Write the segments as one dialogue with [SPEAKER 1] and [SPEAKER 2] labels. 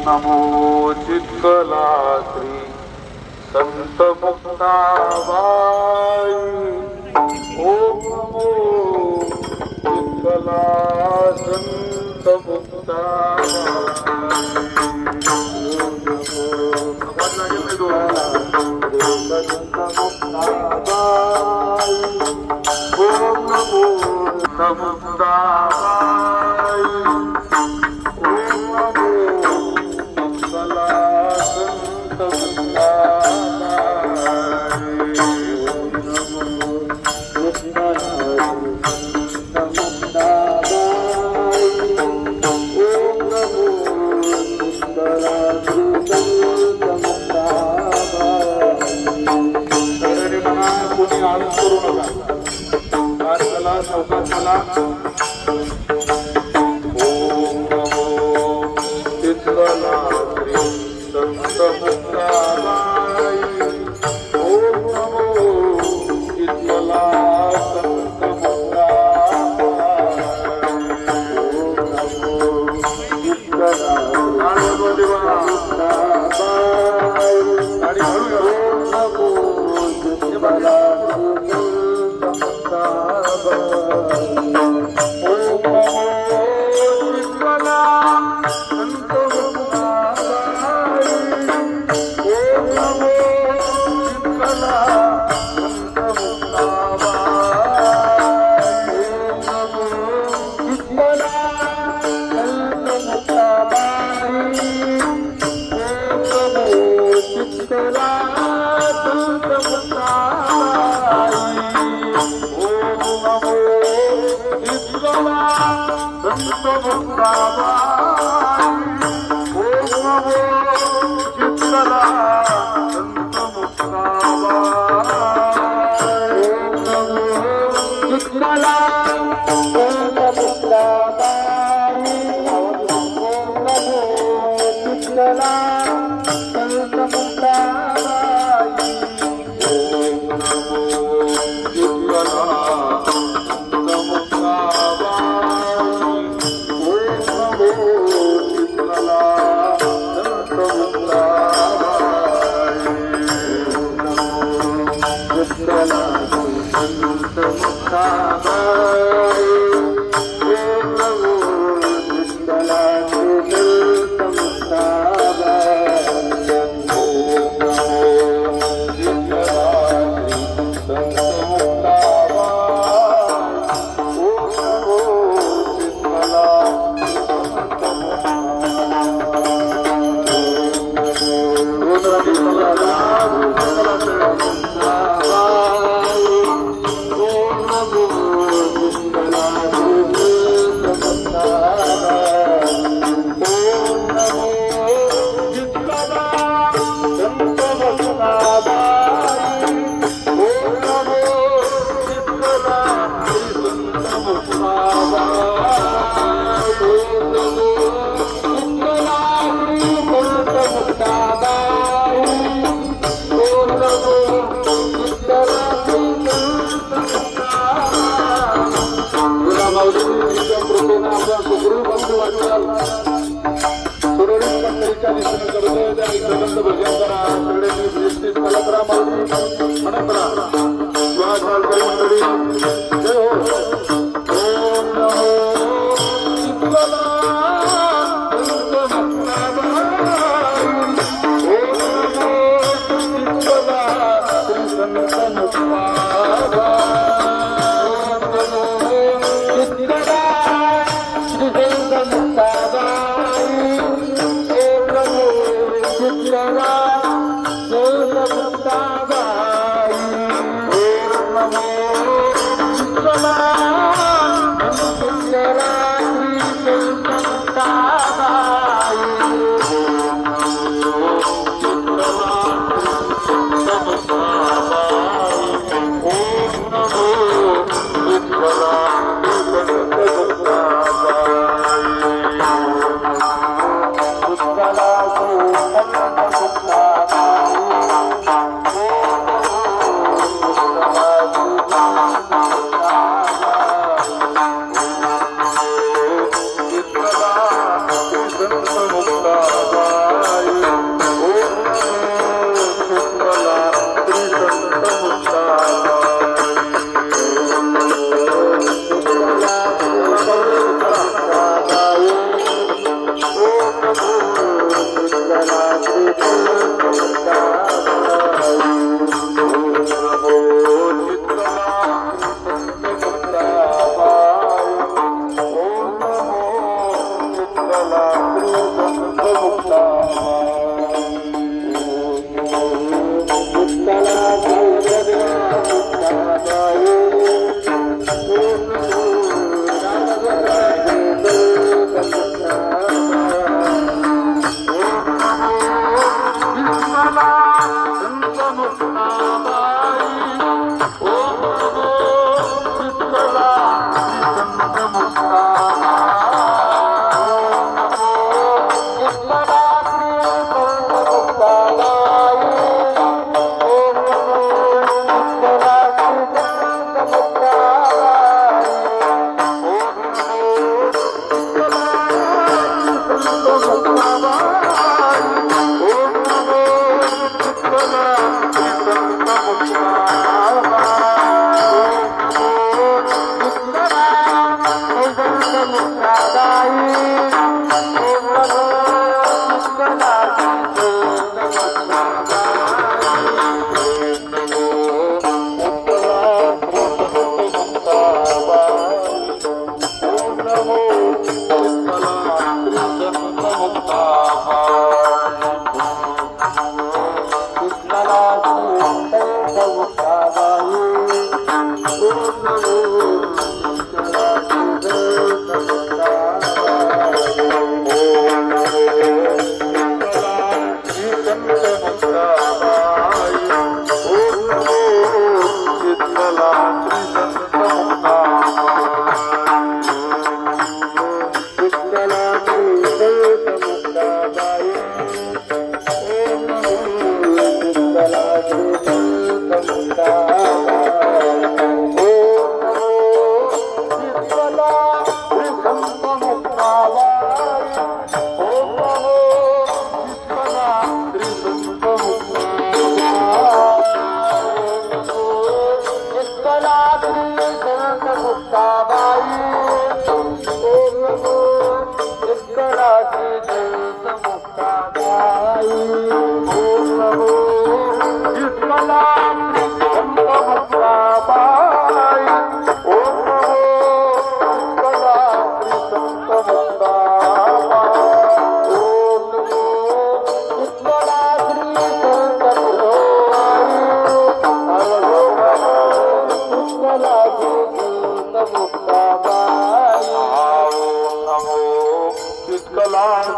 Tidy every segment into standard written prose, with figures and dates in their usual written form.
[SPEAKER 1] नमो चित्कला श्री संत मुक्ताबाई। ओम नमो चित्कला संत मुक्ताबाई।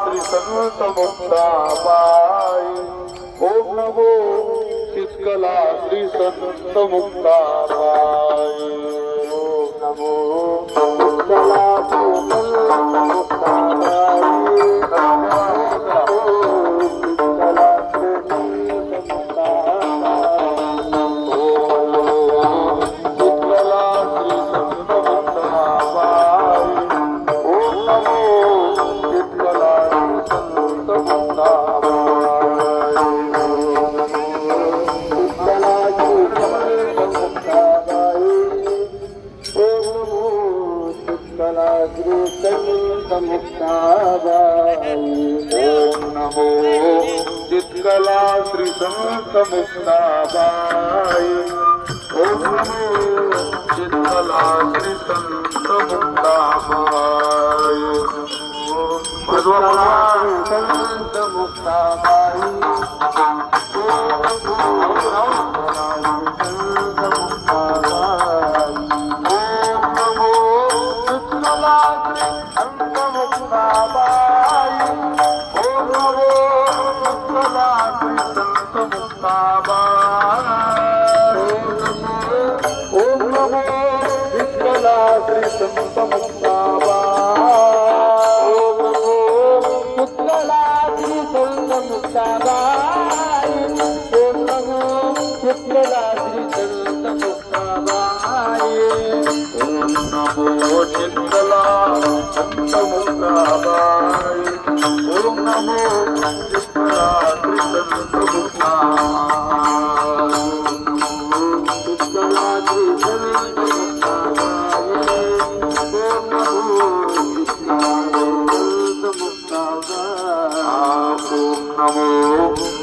[SPEAKER 1] श्री संत मुक्ताबाई. ओम नमो शीतला श्री संत मुक्ताबाई. ओम नमो शीतला श्री संत मुक्ताबाई. ओम नमो चित्कला श्री संत मुक्ताबाई. ओम नमो चित्कला श्री संत मुक्ताबाई. संत मुक्ताबाई.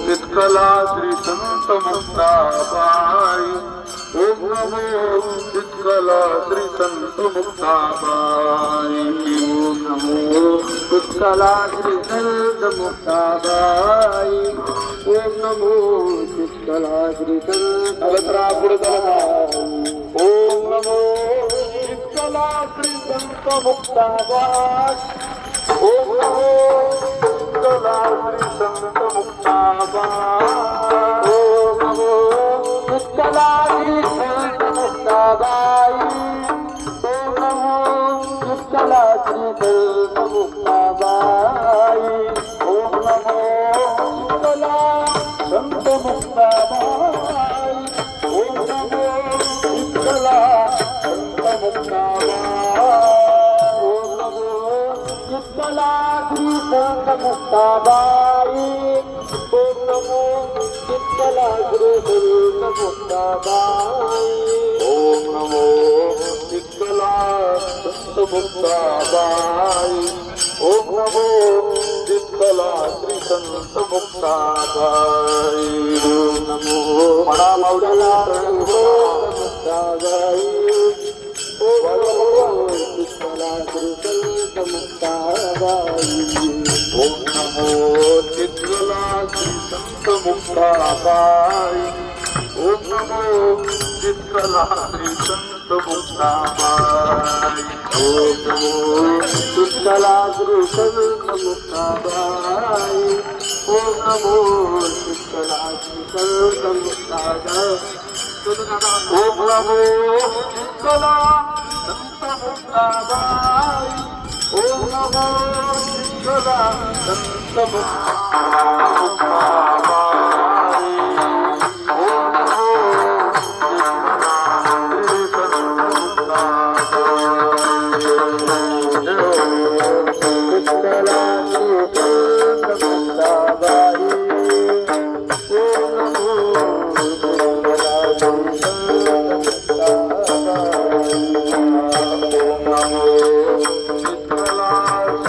[SPEAKER 1] चित्कला श्री संत मुक्ताबाई. ओम नमो चित्कला श्री संत मुक्ताबाई ओम नमो चित्कला श्री संत मुक्ताबाई ओम नमो चित्कला श्री संत ओम नमो चित्कला श्री संत मुक्ताबाई ओम नमो चित्कला श्री संत मुक्ताबाई ओम नमो चित्कला श्री संत मुक्ताबाई ओम नमो चित्कला श्री संत मुक्ताबाई ओम नमो चित्कला संत मुक्ताबाई ओम नमो चित्कला संत मुक्ताबाई ओम नमो चित्कला श्री संत मुक्ताबाई ओम नमो चित्कला श्री संत मुक्ताबाई ओम नमो चित्कला संत मुक्ताबाई ओम नमो चित्कला श्री संत मुक्ताबाई ओम नमो म्हणा माऊलीला मुक्ताबाई ओम नमो चित्कला श्री संत मुक्ताबाई ओम नमो चित्कला श्री संत मुक्ताबाई ओम नमो चित्कला श्री संत मुक्ताबाई ओम नमो चित्कला श्री संत मुक्ताबाई ओम नमो चित्कला श्री संत मुक्ताबाई ओम नमो चित्कला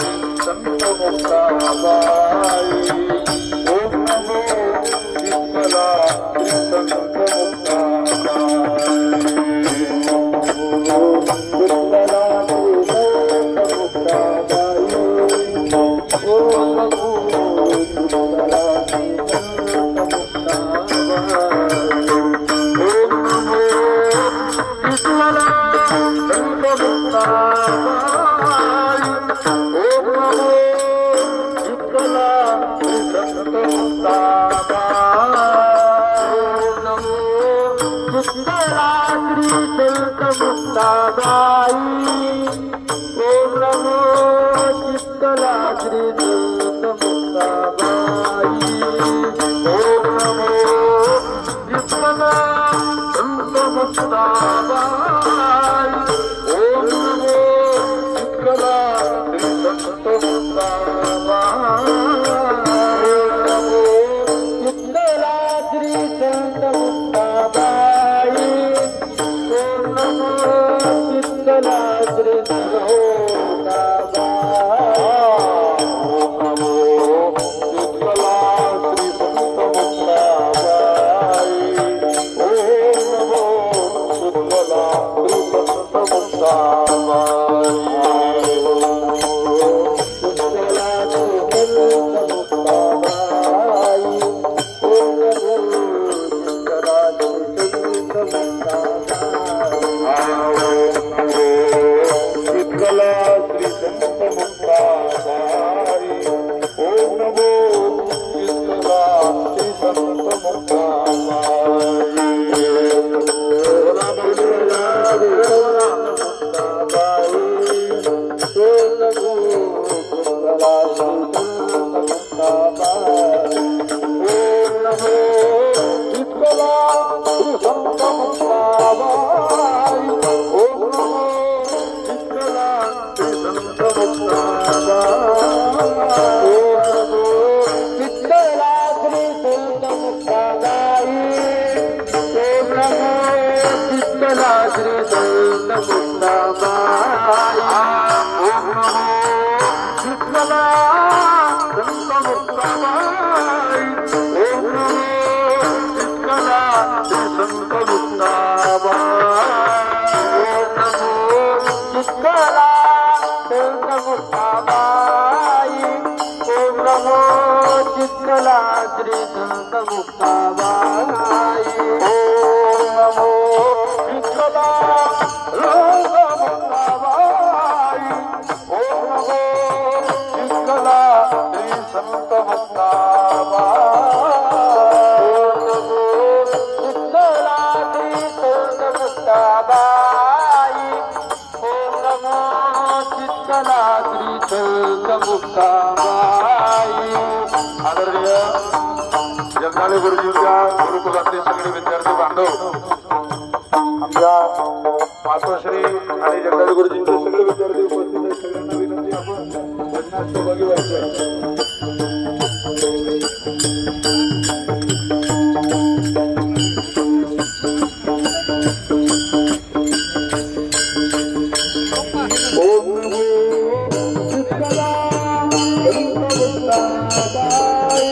[SPEAKER 1] संत मुक्ताबाई ओम नमो चित्कला संत मुक्ताबाई ओम नमो चित्कला श्री संत मुक्ताबाई ओम नमो चित्कला श्री संत मुक्ताबाई ओम नमो चित्कला श्री संत मुक्ताबाई ओम नमो चित्कला श्री संत मुक्ताबाई ओम नमो चित्कला संत मुक्ताबाई ओम नमो चित्कला श्री संत मुक्ताबाई ओम नमो चित्कला श्री संत मुक्ताबाई ओम नमो चित्कला श्री मुक्ताबाई ओम नमो विठ्ठला मुक्ताबाई ओम नमो विठ्ठला श्री संत मुक्ताबाई ओम नमो विठ्ठला श्री संत मुक्ताबाई ओम नमो विठ्ठला श्री संत मुक्ताबाई आदरणीय जगदाळे गुरुजींच्या गुरुकुलातले सगळे विद्यार्थी बांधव आमच्या मातोश्री आणि जगदाळे गुरुजींचे सगळे विद्यार्थी उपस्थित आहेत सगळ्यांना विनंती आपण भजनात सहभागी व्हायचे ओम नमो विठ्ठला संत मुक्ताबाई